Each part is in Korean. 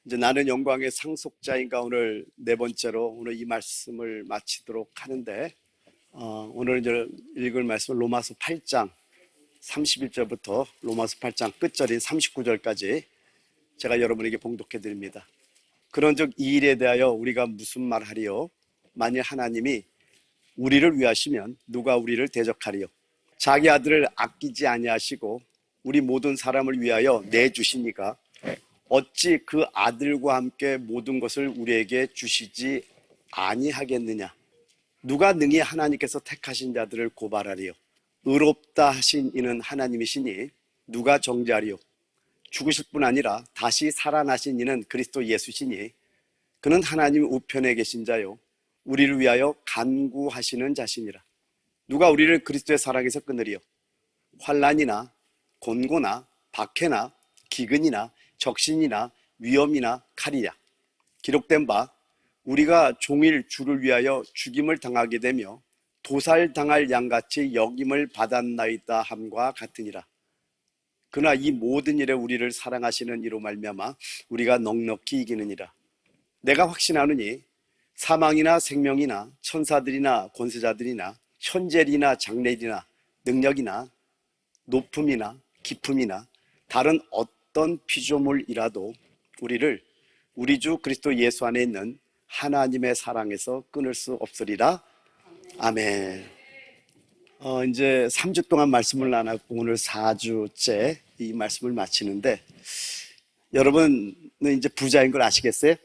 이제 나는 영광의 상속자인가 오늘 네 번째로 오늘 이 말씀을 마치도록 하는데 오늘 이제 읽을 말씀은 로마서 8장 31절부터 로마서 8장 끝절인 39절까지 제가 여러분에게 봉독해 드립니다. 그런즉 이 일에 대하여 우리가 무슨 말하리요? 만일 하나님이 우리를 위하시면 누가 우리를 대적하리요? 자기 아들을 아끼지 아니하시고 우리 모든 사람을 위하여 내주시니까 어찌 그 아들과 함께 모든 것을 우리에게 주시지 아니하겠느냐? 누가 능히 하나님께서 택하신 자들을 고발하리요? 의롭다 하신 이는 하나님이시니 누가 정죄하리요? 죽으실 뿐 아니라 다시 살아나신 이는 그리스도 예수시니 그는 하나님 우편에 계신 자요 우리를 위하여 간구하시는 자시니라. 누가 우리를 그리스도의 사랑에서 끊으리요? 환난이나 곤고나 박해나 기근이나 적신이나 위험이나 칼이냐? 기록된 바 우리가 종일 주를 위하여 죽임을 당하게 되며 도살당할 양같이 여김을 받았나이다 함과 같으니라. 그러나 이 모든 일에 우리를 사랑하시는 이로 말미암아 우리가 넉넉히 이기느니라. 내가 확신하노니 사망이나 생명이나 천사들이나 권세자들이나 현재리나 장래리나 능력이나 높음이나 깊음이나 다른 어떤 피조물이라도 우리를 우리 주 그리스도 예수 안에 있는 하나님의 사랑에서 끊을 수 없으리라. 아멘. 이제 3주 동안 말씀을 나눴고 오늘 4주째 이 말씀을 마치는데 여러분은 이제 부자인 걸 아시겠어요?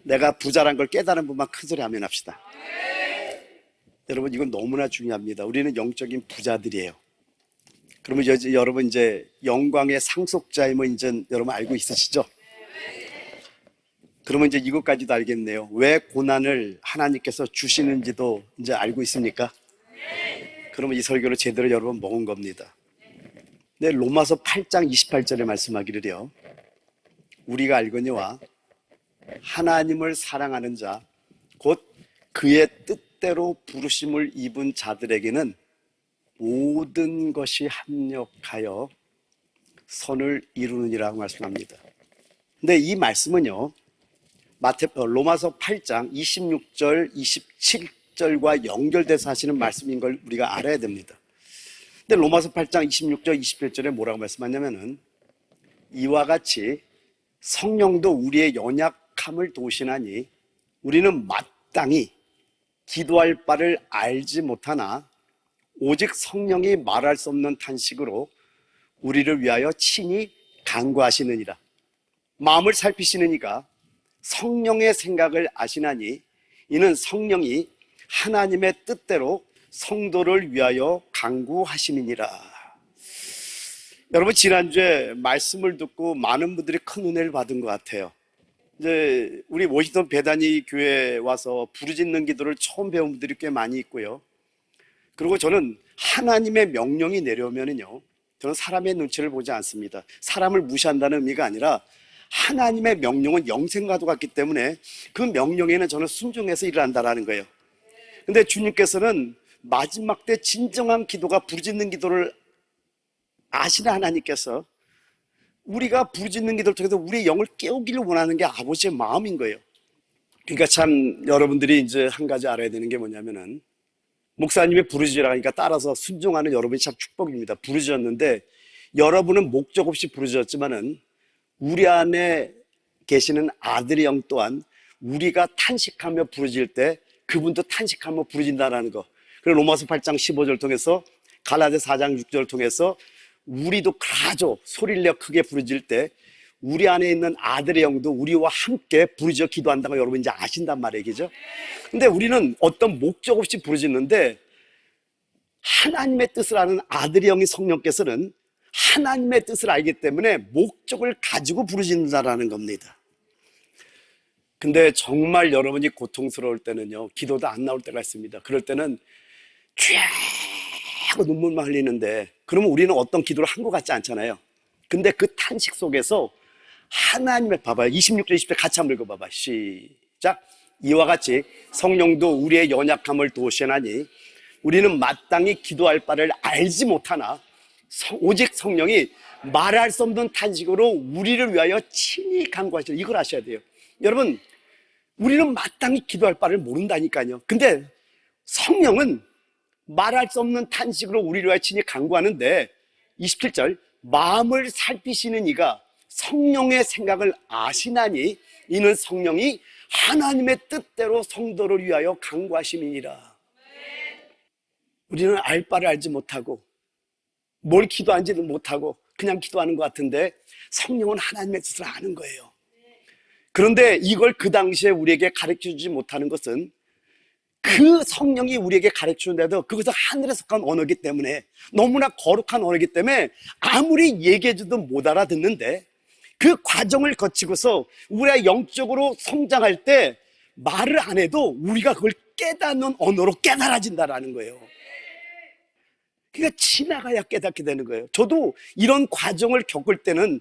내가 부자란 걸 깨달은 분만 큰 소리 하면 합시다. 여러분 이건 너무나 중요합니다. 우리는 영적인 부자들이에요. 그러면 여러분 이제 영광의 상속자임을 이제 여러분 알고 있으시죠? 그러면 이제 이것까지도 알겠네요. 왜 고난을 하나님께서 주시는지도 이제 알고 있습니까? 그러면 이 설교를 제대로 여러분 먹은 겁니다. 네, 로마서 8장 28절에 말씀하기를요. 우리가 알거니와 하나님을 사랑하는 자, 곧 그의 뜻대로 부르심을 입은 자들에게는 모든 것이 합력하여 선을 이루느니라고 말씀합니다. 근데 이 말씀은요, 로마서 8장 26절, 27절과 연결돼서 하시는 말씀인 걸 우리가 알아야 됩니다. 근데 로마서 8장 26절, 27절에 뭐라고 말씀하냐면은 이와 같이 성령도 우리의 연약함을 도우시나니 우리는 마땅히 기도할 바를 알지 못하나 오직 성령이 말할 수 없는 탄식으로 우리를 위하여 친히 간구하시느니라. 마음을 살피시는 이가 성령의 생각을 아시나니 이는 성령이 하나님의 뜻대로 성도를 위하여 간구하시느니라. 여러분 지난주에 말씀을 듣고 많은 분들이 큰 은혜를 받은 것 같아요. 이제 우리 워싱턴 베다니 교회에 와서 부르짖는 기도를 처음 배운 분들이 꽤 많이 있고요. 그리고 저는 하나님의 명령이 내려오면은요, 저는 사람의 눈치를 보지 않습니다. 사람을 무시한다는 의미가 아니라 하나님의 명령은 영생과도 같기 때문에 그 명령에는 저는 순종해서 일을 한다라는 거예요. 근데 주님께서는 마지막 때 진정한 기도가 부르짖는 기도를 아시는 하나님께서 우리가 부르짖는 기도를 통해서 우리의 영을 깨우기를 원하는 게 아버지의 마음인 거예요. 그러니까 참 여러분들이 이제 한 가지 알아야 되는 게 뭐냐면은 목사님이 부르짖으라 하니까 따라서 순종하는 여러분이 참 축복입니다. 부르짖었는데 여러분은 목적 없이 부르짖었지만은 우리 안에 계시는 아들의 영 또한 우리가 탄식하며 부르짖을 때 그분도 탄식하며 부르짖는다라는 거. 그리고 로마서 8장 15절 통해서 갈라디아 4장 6절 통해서 우리도 가죠. 소리를 내 크게 부르짖을 때 우리 안에 있는 아들의 영도 우리와 함께 부르짖어 기도한다고 여러분 이제 아신단 말이에요. 그죠? 근데 우리는 어떤 목적 없이 부르짖는데 하나님의 뜻을 아는 아들의 영이 성령께서는 하나님의 뜻을 알기 때문에 목적을 가지고 부르짖는다라는 겁니다. 근데 정말 여러분이 고통스러울 때는요, 기도도 안 나올 때가 있습니다. 그럴 때는 쥐야 하고 눈물만 흘리는데 그러면 우리는 어떤 기도를 한 것 같지 않잖아요. 근데 그 탄식 속에서 하나님의, 봐봐요. 26절 20절 같이 한번 읽어봐봐. 시작. 이와 같이 성령도 우리의 연약함을 도우시나니 우리는 마땅히 기도할 바를 알지 못하나 오직 성령이 말할 수 없는 탄식으로 우리를 위하여 친히 간구하시라. 이걸 아셔야 돼요. 여러분, 우리는 마땅히 기도할 바를 모른다니까요. 근데 성령은 말할 수 없는 탄식으로 우리를 위하여 친히 간구하는데 27절 마음을 살피시는 이가 성령의 생각을 아시나니 이는 성령이 하나님의 뜻대로 성도를 위하여 간구하심이니라. 우리는 알 바를 알지 못하고 뭘 기도하는지도 못하고 그냥 기도하는 것 같은데 성령은 하나님의 뜻을 아는 거예요. 그런데 이걸 그 당시에 우리에게 가르쳐주지 못하는 것은 그 성령이 우리에게 가르치는데도 그것은 하늘에 속한 언어이기 때문에 너무나 거룩한 언어이기 때문에 아무리 얘기해줘도 못 알아듣는데 그 과정을 거치고서 우리가 영적으로 성장할 때 말을 안 해도 우리가 그걸 깨닫는 언어로 깨달아진다라는 거예요. 그러니까 지나가야 깨닫게 되는 거예요. 저도 이런 과정을 겪을 때는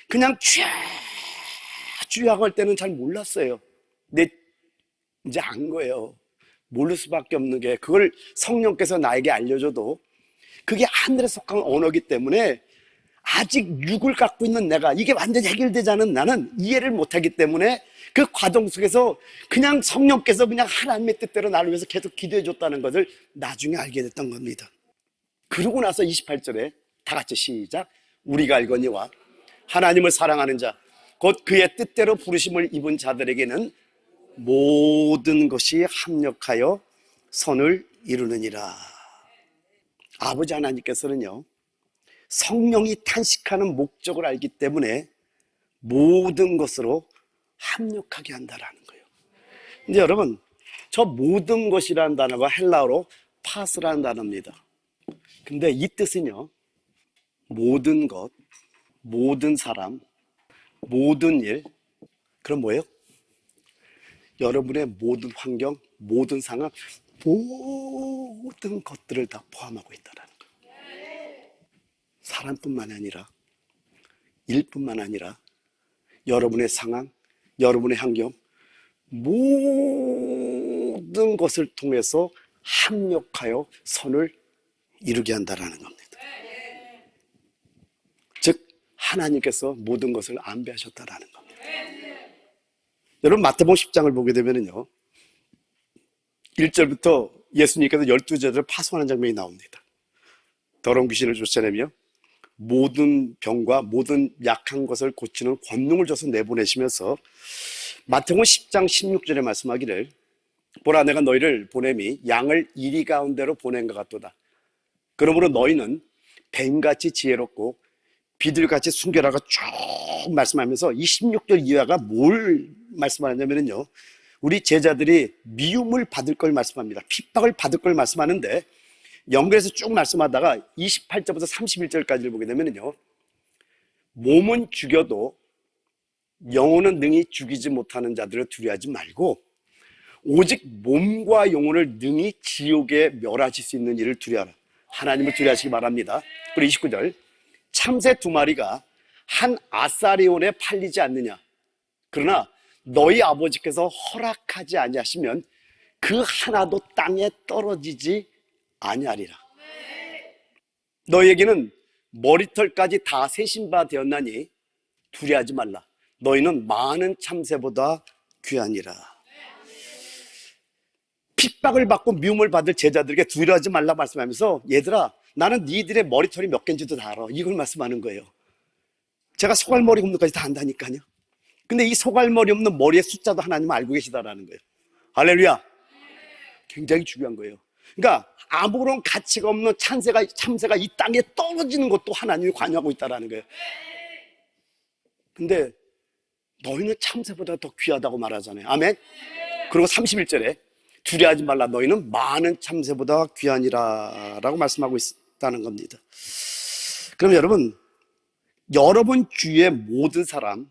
그냥 쥐하고 할 때는 잘 몰랐어요. 근데 이제 안 거예요. 모를 수밖에 없는 게 그걸 성령께서 나에게 알려줘도 그게 하늘에 속한 언어이기 때문에 아직 육을 갖고 있는 내가 이게 완전히 해결되지 않은 나는 이해를 못하기 때문에 그 과정 속에서 그냥 성령께서 그냥 하나님의 뜻대로 나를 위해서 계속 기도해 줬다는 것을 나중에 알게 됐던 겁니다. 그러고 나서 28절에 다 같이 시작. 우리가 알거니와 하나님을 사랑하는 자 곧 그의 뜻대로 부르심을 입은 자들에게는 모든 것이 합력하여 선을 이루느니라. 아버지 하나님께서는요 성령이 탄식하는 목적을 알기 때문에 모든 것으로 합력하게 한다라는 거예요. 근데 여러분 저 모든 것이라는 단어가 헬라어로 파스라는 단어입니다. 근데 이 뜻은요 모든 것, 모든 사람, 모든 일, 그럼 뭐예요? 여러분의 모든 환경, 모든 상황, 모든 것들을 다 포함하고 있다는 거예요. 사람뿐만 아니라 일뿐만 아니라 여러분의 상황, 여러분의 환경, 모든 것을 통해서 합력하여 선을 이루게 한다는 겁니다. 즉 하나님께서 모든 것을 안배하셨다는 겁니다. 여러분 마태복음 10장을 보게 되면요 1절부터 예수님께서 12제자들을 파송하는 장면이 나옵니다. 더러운 귀신을 쫓아내며 모든 병과 모든 약한 것을 고치는 권능을 줘서 내보내시면서 마태복음 10장 16절에 말씀하기를 보라 내가 너희를 보냄이 양을 이리 가운데로 보낸 것 같도다. 그러므로 너희는 뱀같이 지혜롭고 비둘같이 순결하고 쭉 말씀하면서 이 16절 이하가 뭘 말씀하냐면요 우리 제자들이 미움을 받을 걸 말씀합니다. 핍박을 받을 걸 말씀하는데 연결해서 쭉 말씀하다가 28절부터 31절까지를 보게 되면요 몸은 죽여도 영혼은 능히 죽이지 못하는 자들을 두려워하지 말고 오직 몸과 영혼을 능히 지옥에 멸하실 수 있는 일을 두려워하라. 하나님을 두려워하시기 바랍니다. 그리고 29절 참새 2마리가 한 아사리온에 팔리지 않느냐. 그러나 너희 아버지께서 허락하지 아니하시면 그 하나도 땅에 떨어지지 아니하리라. 너희에게는 머리털까지 다 세신 바 되었나니 두려워하지 말라. 너희는 많은 참새보다 귀하니라. 핍박을 받고 미움을 받을 제자들에게 두려워하지 말라 말씀하면서 얘들아 나는 니들의 머리털이 몇 개인지도 다 알아. 이걸 말씀하는 거예요. 제가 소갈머리 없는 것까지 다 안다니까요. 근데 이 소갈머리 없는 머리의 숫자도 하나님은 알고 계시다라는 거예요. 할렐루야. 굉장히 중요한 거예요. 그러니까 아무런 가치가 없는 참새가 이 땅에 떨어지는 것도 하나님이 관여하고 있다라는 거예요. 근데 너희는 참새보다 더 귀하다고 말하잖아요. 아멘. 그리고 31절에 두려워하지 말라 너희는 많은 참새보다 귀하니라 라고 말씀하고 있다는 겁니다. 그럼 여러분 주위의 모든 사람,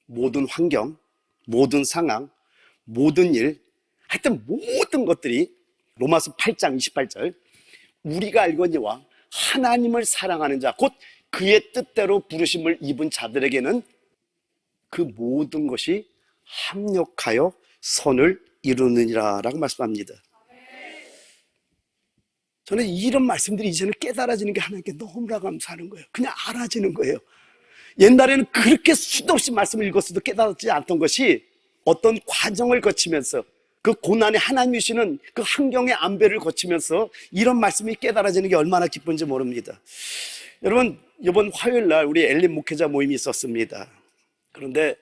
모든 환경, 모든 상황, 모든 일, 하여튼 모든 것들이 로마서 8장 28절 우리가 알거니와 하나님을 사랑하는 자 곧 그의 뜻대로 부르심을 입은 자들에게는 그 모든 것이 합력하여 선을 이루느니라 라고 말씀합니다. 저는 이런 말씀들이 이제는 깨달아지는 게 하나님께 너무나 감사하는 거예요. 그냥 알아지는 거예요. 옛날에는 그렇게 수도 없이 말씀을 읽었어도 깨달지 않던 것이 어떤 과정을 거치면서 그 고난의 하나님이 주시는 그 환경의 안배를 거치면서 이런 말씀이 깨달아지는 게 얼마나 기쁜지 모릅니다. 여러분, 이번 화요일 날 우리 엘림 목회자 모임이 있었습니다. 그런데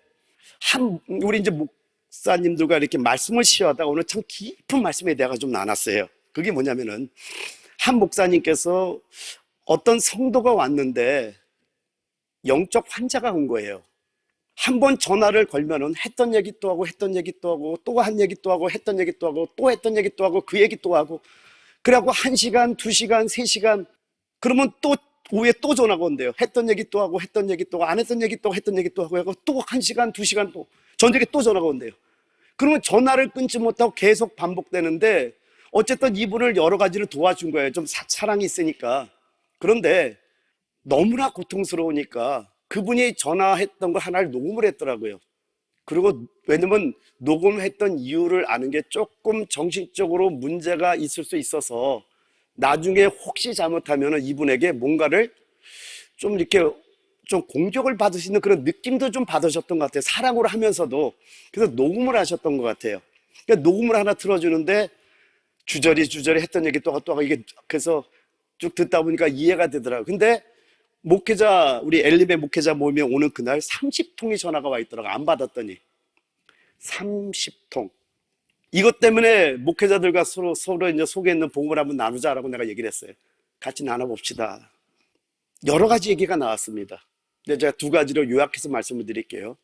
우리 이제 목사님들과 이렇게 말씀을 시어하다가 오늘 참 깊은 말씀에 대해서 좀 나눴어요. 그게 뭐냐면은 한 목사님께서 어떤 성도가 왔는데 영적 환자가 온 거예요. 한 번 전화를 걸면은 했던 얘기 또 하고 했던 얘기 또 하고 또 한 얘기 또 하고 했던 얘기 또 하고 또 했던 얘기 또 하고 그 얘기 또 하고 그래갖고 1시간, 2시간, 3시간 그러면 또 오후에 또 전화가 온대요. 했던 얘기 또 하고 했던 얘기 또 하고 안 했던 얘기 또 하고 했던 얘기 또 하고 또 1시간, 2시간 또 저녁에 또 전화가 온대요. 그러면 전화를 끊지 못하고 계속 반복되는데 어쨌든 이분을 여러 가지를 도와준 거예요. 좀 사랑이 있으니까. 그런데 너무나 고통스러우니까 그분이 전화했던 걸 하나를 녹음을 했더라고요. 그리고 왜냐면 녹음했던 이유를 아는 게 조금 정신적으로 문제가 있을 수 있어서 나중에 혹시 잘못하면 이분에게 뭔가를 좀 이렇게 좀 공격을 받을 수 있는 그런 느낌도 좀 받으셨던 것 같아요. 사랑으로 하면서도. 그래서 녹음을 하셨던 것 같아요. 그러니까 녹음을 하나 틀어주는데 주저리 했던 얘기 또 하고 이게 그래서 쭉 듣다 보니까 이해가 되더라고요. 근데 우리 엘림의 목회자 모임에 오는 그날 30통이 전화가 와 있더라고요. 안 받았더니 30통. 이것 때문에 목회자들과 서로 이제 속에 있는 복음을 한번 나누자라고 내가 얘기를 했어요. 같이 나눠봅시다. 여러 가지 얘기가 나왔습니다. 근데 제가 2가지로 요약해서 말씀을 드릴게요.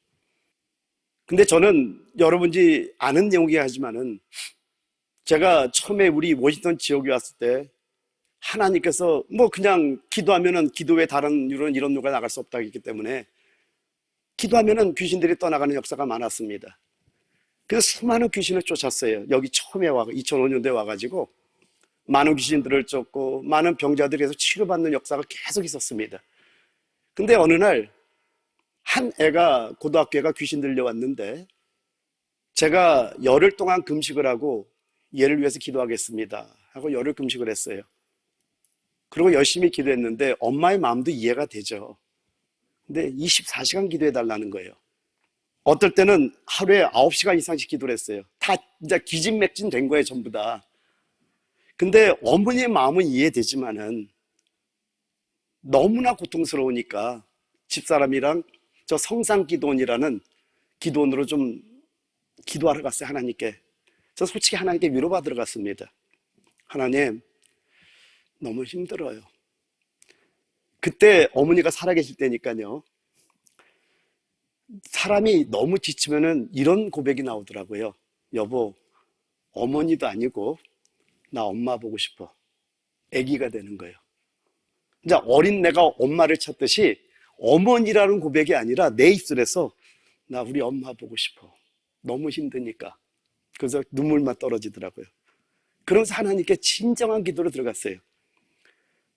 근데 저는 여러분이 아는 내용이긴 하지만은 제가 처음에 우리 워싱턴 지역에 왔을 때 하나님께서 뭐 그냥 기도하면은 기도 외에 다른 이런 누가 나갈 수 없다고 했기 때문에 기도하면은 귀신들이 떠나가는 역사가 많았습니다. 그래서 수많은 귀신을 쫓았어요. 여기 처음에 2005년도에 와가지고 많은 귀신들을 쫓고 많은 병자들에서 치료받는 역사가 계속 있었습니다. 근데 어느 날 한 애가 고등학교가 귀신 들려왔는데 제가 열흘 동안 금식을 하고 얘를 위해서 기도하겠습니다 하고 열흘 금식을 했어요. 그리고 열심히 기도했는데 엄마의 마음도 이해가 되죠. 근데 24시간 기도해 달라는 거예요. 어떨 때는 하루에 9시간 이상씩 기도를 했어요. 다 진짜 기진맥진 된 거예요, 전부 다. 근데 어머니의 마음은 이해되지만은 너무나 고통스러우니까 집사람이랑 저 성상기도원이라는 기도원으로 좀 기도하러 갔어요, 하나님께. 저 솔직히 하나님께 위로받으러 갔습니다. 하나님, 너무 힘들어요. 그때 어머니가 살아계실 때니까요. 사람이 너무 지치면은 이런 고백이 나오더라고요. 여보, 어머니도 아니고 나 엄마 보고 싶어. 아기가 되는 거예요. 이제 어린 내가 엄마를 찾듯이 어머니라는 고백이 아니라 내 입술에서 나 우리 엄마 보고 싶어. 너무 힘드니까. 그래서 눈물만 떨어지더라고요. 그러면서 하나님께 진정한 기도로 들어갔어요.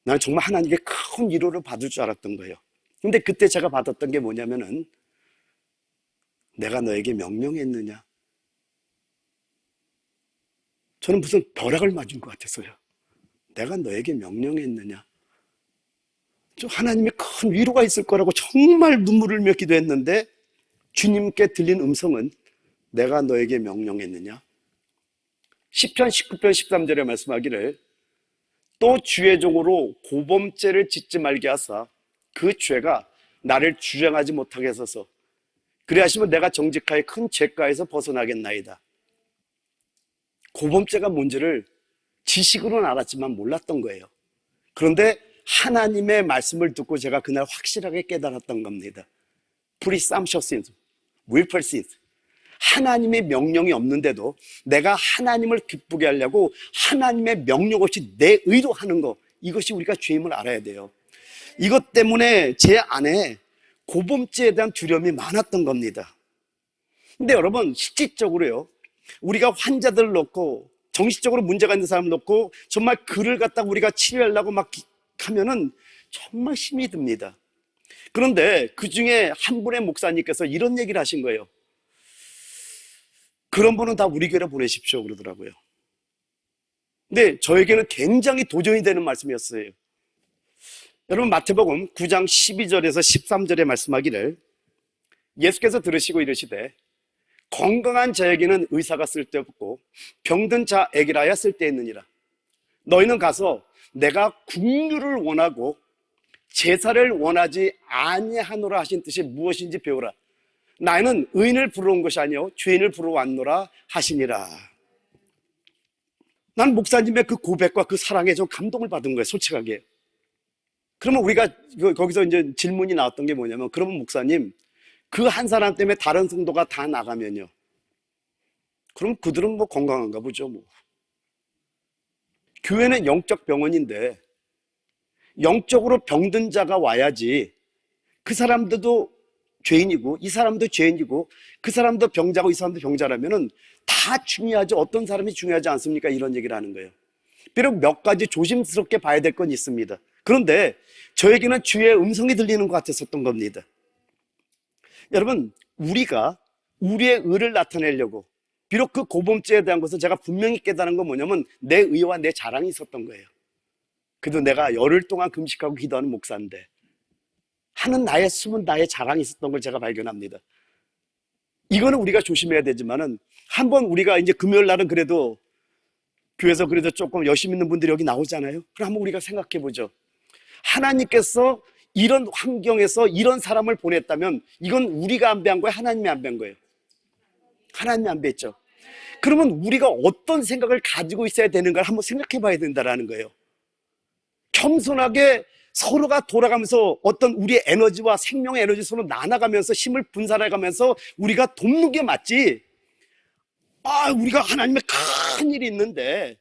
나는 정말 하나님께 큰 위로를 받을 줄 알았던 거예요. 근데 그때 제가 받았던 게 뭐냐면은 내가 너에게 명령했느냐? 저는 무슨 벼락을 맞은 것 같았어요. 내가 너에게 명령했느냐? 저 하나님의 큰 위로가 있을 거라고 정말 눈물을 흘며 기도했는데 주님께 들린 음성은 내가 너에게 명령했느냐? 시편 19편 13절에 말씀하기를 또 주의 종으로 고범죄를 짓지 말게 하사 그 죄가 나를 주장하지 못하게 하소서. 그래 하시면 내가 정직하여 큰 죄가에서 벗어나겠나이다. 고범죄가 뭔지를 지식으로는 알았지만 몰랐던 거예요. 그런데 하나님의 말씀을 듣고 제가 그날 확실하게 깨달았던 겁니다. Presumptuous sins, willful sins. 하나님의 명령이 없는데도 내가 하나님을 기쁘게 하려고 하나님의 명령 없이 내 의로 하는 것, 이것이 우리가 죄임을 알아야 돼요. 이것 때문에 제 안에 고범죄에 대한 두려움이 많았던 겁니다. 근데 여러분, 실질적으로요, 우리가 환자들을 놓고 정신적으로 문제가 있는 사람을 놓고 정말 그를 갖다가 우리가 치료하려고 막 하면은 정말 힘이 듭니다. 그런데 그 중에 한 분의 목사님께서 이런 얘기를 하신 거예요. 그런 분은 다 우리 교회로 보내십시오 그러더라고요. 근데 저에게는 굉장히 도전이 되는 말씀이었어요. 여러분, 마태복음 9장 12절에서 13절에 말씀하기를, 예수께서 들으시고 이르시되 건강한 자에게는 의사가 쓸데없고 병든 자에게라야 쓸데있느니라. 너희는 가서 내가 긍휼을 원하고 제사를 원하지 아니하노라 하신 뜻이 무엇인지 배우라. 나는 의인을 부르러 온 것이 아니요 죄인을 부르러 왔노라 하시니라. 난 목사님의 그 고백과 그 사랑에 좀 감동을 받은 거예요, 솔직하게. 그러면 우리가 거기서 이제 질문이 나왔던 게 뭐냐면, 그러면 목사님, 그 한 사람 때문에 다른 성도가 다 나가면요, 그럼 그들은 뭐 건강한가 보죠, 뭐. 교회는 영적 병원인데 영적으로 병든 자가 와야지 그 사람들도 죄인이고 이 사람도 죄인이고 그 사람도 병자고 이 사람도 병자라면은 다 중요하지, 어떤 사람이 중요하지 않습니까? 이런 얘기를 하는 거예요. 비록 몇 가지 조심스럽게 봐야 될 건 있습니다. 그런데 저에게는 주의 음성이 들리는 것 같았었던 겁니다. 여러분, 우리가 우리의 의를 나타내려고, 비록 그 고범죄에 대한 것을 제가 분명히 깨달은 건 뭐냐면 내 의와 내 자랑이 있었던 거예요. 그래도 내가 열흘 동안 금식하고 기도하는 목사인데 하는 나의 숨은 나의 자랑이 있었던 걸 제가 발견합니다. 이거는 우리가 조심해야 되지만은, 한번 우리가 이제 금요일 날은 그래도 교회에서 그래도 조금 열심히 있는 분들이 여기 나오잖아요. 그럼 한번 우리가 생각해 보죠. 하나님께서 이런 환경에서 이런 사람을 보냈다면 이건 우리가 안배한 거예요? 하나님이 안배한 거예요? 하나님이 안배했죠. 그러면 우리가 어떤 생각을 가지고 있어야 되는가를 한번 생각해 봐야 된다는 거예요. 겸손하게 서로가 돌아가면서 어떤 우리의 에너지와 생명의 에너지 서로 나눠가면서 힘을 분산해가면서 우리가 돕는 게 맞지, 우리가 하나님의 큰 일이 있는데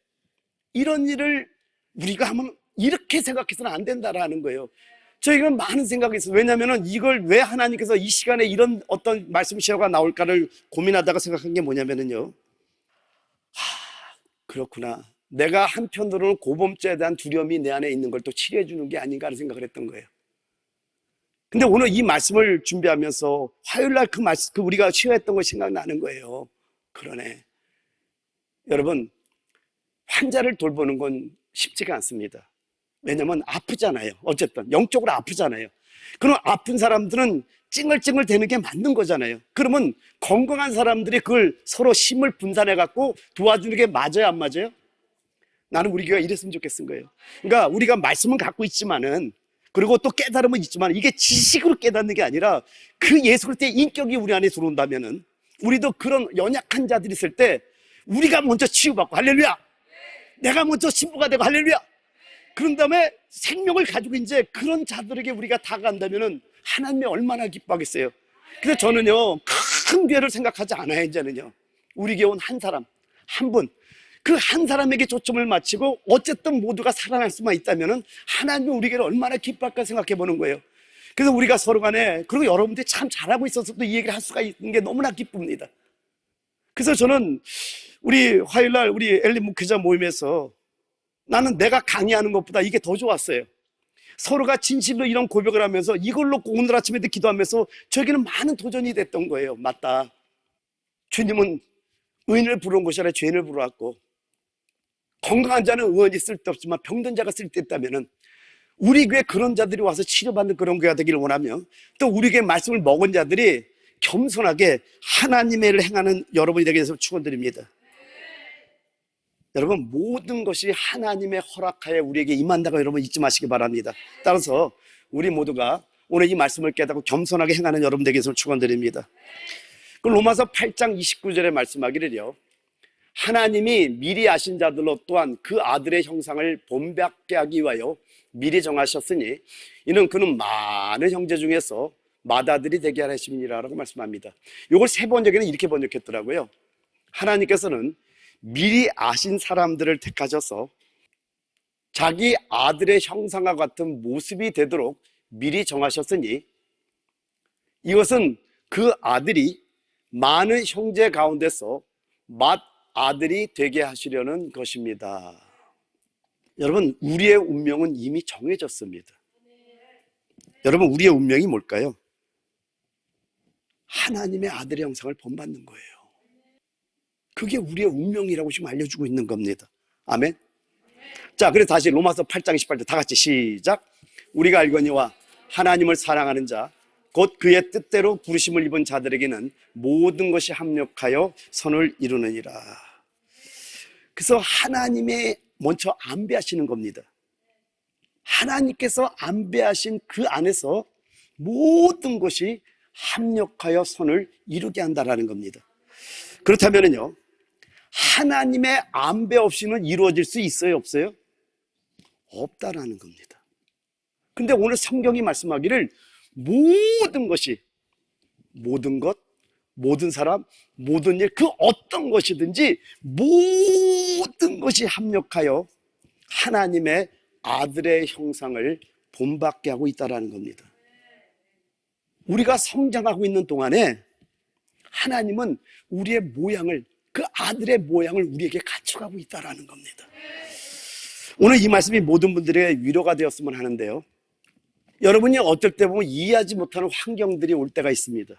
이런 일을 우리가 하면 이렇게 생각해서는 안 된다라는 거예요. 저희는 많은 생각이 있어요. 왜냐하면 이걸 왜 하나님께서 이 시간에 이런 어떤 말씀 시어가 나올까를 고민하다가 생각한 게 뭐냐면요, 그렇구나, 내가 한편으로는 고범죄에 대한 두려움이 내 안에 있는 걸 또 치료해 주는 게 아닌가 하는 생각을 했던 거예요. 근데 오늘 이 말씀을 준비하면서 화요일 날 그 말씀, 우리가 치유했던 거 생각나는 거예요. 그러네. 여러분, 환자를 돌보는 건 쉽지가 않습니다. 왜냐면 아프잖아요. 어쨌든 영적으로 아프잖아요. 그럼 아픈 사람들은 찡얼찡얼 대는 게 맞는 거잖아요. 그러면 건강한 사람들이 그걸 서로 힘을 분산해 갖고 도와주는 게 맞아요, 안 맞아요? 나는 우리 교회가 이랬으면 좋겠은 거예요. 그러니까 우리가 말씀은 갖고 있지만은, 그리고 또 깨달음은 있지만, 이게 지식으로 깨닫는 게 아니라 그 예수 그리스도의 인격이 우리 안에 들어온다면은, 우리도 그런 연약한 자들이 있을 때 우리가 먼저 치유받고, 할렐루야, 내가 먼저 신부가 되고, 할렐루야, 그런 다음에 생명을 가지고 이제 그런 자들에게 우리가 다가간다면은 하나님이 얼마나 기뻐하겠어요. 그래서 저는요, 큰 교회를 생각하지 않아요. 이제는요, 우리 교회 온 한 사람, 한 분, 그 한 사람에게 초점을 맞추고 어쨌든 모두가 살아날 수만 있다면은 하나님이 우리 교회를 얼마나 기뻐할까 생각해 보는 거예요. 그래서 우리가 서로 간에, 그리고 여러분들이 참 잘하고 있어서 또 이 얘기를 할 수가 있는 게 너무나 기쁩니다. 그래서 저는 우리 화요일날 우리 엘리 목회자 모임에서 나는 내가 강의하는 것보다 이게 더 좋았어요. 서로가 진심으로 이런 고백을 하면서 이걸 놓고 오늘 아침에도 기도하면서 저에게는 많은 도전이 됐던 거예요. 맞다, 주님은 의인을 부르는 것이 아니라 죄인을 부르었고, 건강한 자는 의원이 쓸데없지만 병든 자가 쓸데있다면은 우리 교회 그런 자들이 와서 치료받는 그런 교회가 되기를 원하며, 또 우리 교회 말씀을 먹은 자들이 겸손하게 하나님의 일을 행하는 여러분이 되게 해서 축원드립니다. 여러분, 모든 것이 하나님의 허락하에 우리에게 임한다고 여러분 잊지 마시기 바랍니다. 따라서 우리 모두가 오늘 이 말씀을 깨닫고 겸손하게 행하는 여러분 되게 해서 축원드립니다. 그 로마서 8장 29절에 말씀하기를요, 하나님이 미리 아신 자들로 또한 그 아들의 형상을 본받게 하기 위하여 미리 정하셨으니 이는 그는 많은 형제 중에서 맏아들이 되게 하라 하심이니라라고 말씀합니다. 이걸 세 번역에는 이렇게 번역했더라고요. 하나님께서는 미리 아신 사람들을 택하셔서 자기 아들의 형상과 같은 모습이 되도록 미리 정하셨으니 이것은 그 아들이 많은 형제 가운데서 맏아들이 되게 하시려는 것입니다. 여러분, 우리의 운명은 이미 정해졌습니다. 여러분, 우리의 운명이 뭘까요? 하나님의 아들의 형상을 본받는 거예요. 그게 우리의 운명이라고 지금 알려주고 있는 겁니다. 아멘. 자, 그래서 다시 로마서 8장 28절 다 같이 시작. 우리가 알거니와 하나님을 사랑하는 자, 곧 그의 뜻대로 부르심을 입은 자들에게는 모든 것이 합력하여 선을 이루느니라. 그래서 하나님의 먼저 안배하시는 겁니다. 하나님께서 안배하신 그 안에서 모든 것이 합력하여 선을 이루게 한다라는 겁니다. 그렇다면요, 하나님의 안배 없이는 이루어질 수 있어요, 없어요? 없다라는 겁니다. 근데 오늘 성경이 말씀하기를 모든 것이, 모든 것, 모든 사람, 모든 일, 그 어떤 것이든지 모든 것이 합력하여 하나님의 아들의 형상을 본받게 하고 있다는 겁니다. 우리가 성장하고 있는 동안에 하나님은 우리의 모양을, 그 아들의 모양을 우리에게 갖춰가고 있다는 겁니다. 오늘 이 말씀이 모든 분들의 위로가 되었으면 하는데요, 여러분이 어떨 때 보면 이해하지 못하는 환경들이 올 때가 있습니다.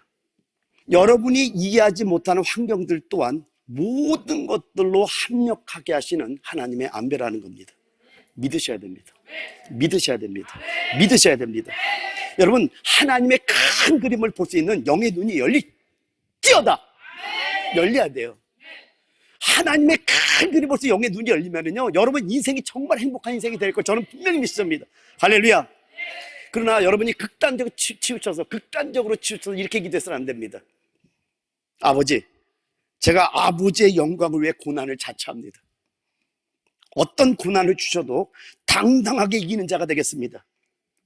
여러분이 이해하지 못하는 환경들 또한 모든 것들로 합력하게 하시는 하나님의 안배라는 겁니다. 믿으셔야 됩니다. 믿으셔야 됩니다. 믿으셔야 됩니다. 여러분, 하나님의 큰 그림을 볼 수 있는 영의 눈이 뛰어다 열려야 돼요. 하나님의 큰 그림을 볼 수 영의 눈이 열리면요, 여러분 인생이 정말 행복한 인생이 될 걸 저는 분명히 믿습니다. 할렐루야. 그러나 여러분이 극단적으로 치우쳐서 이렇게 기도해서는 안 됩니다. 아버지, 제가 아버지의 영광을 위해 고난을 자처합니다. 어떤 고난을 주셔도 당당하게 이기는 자가 되겠습니다.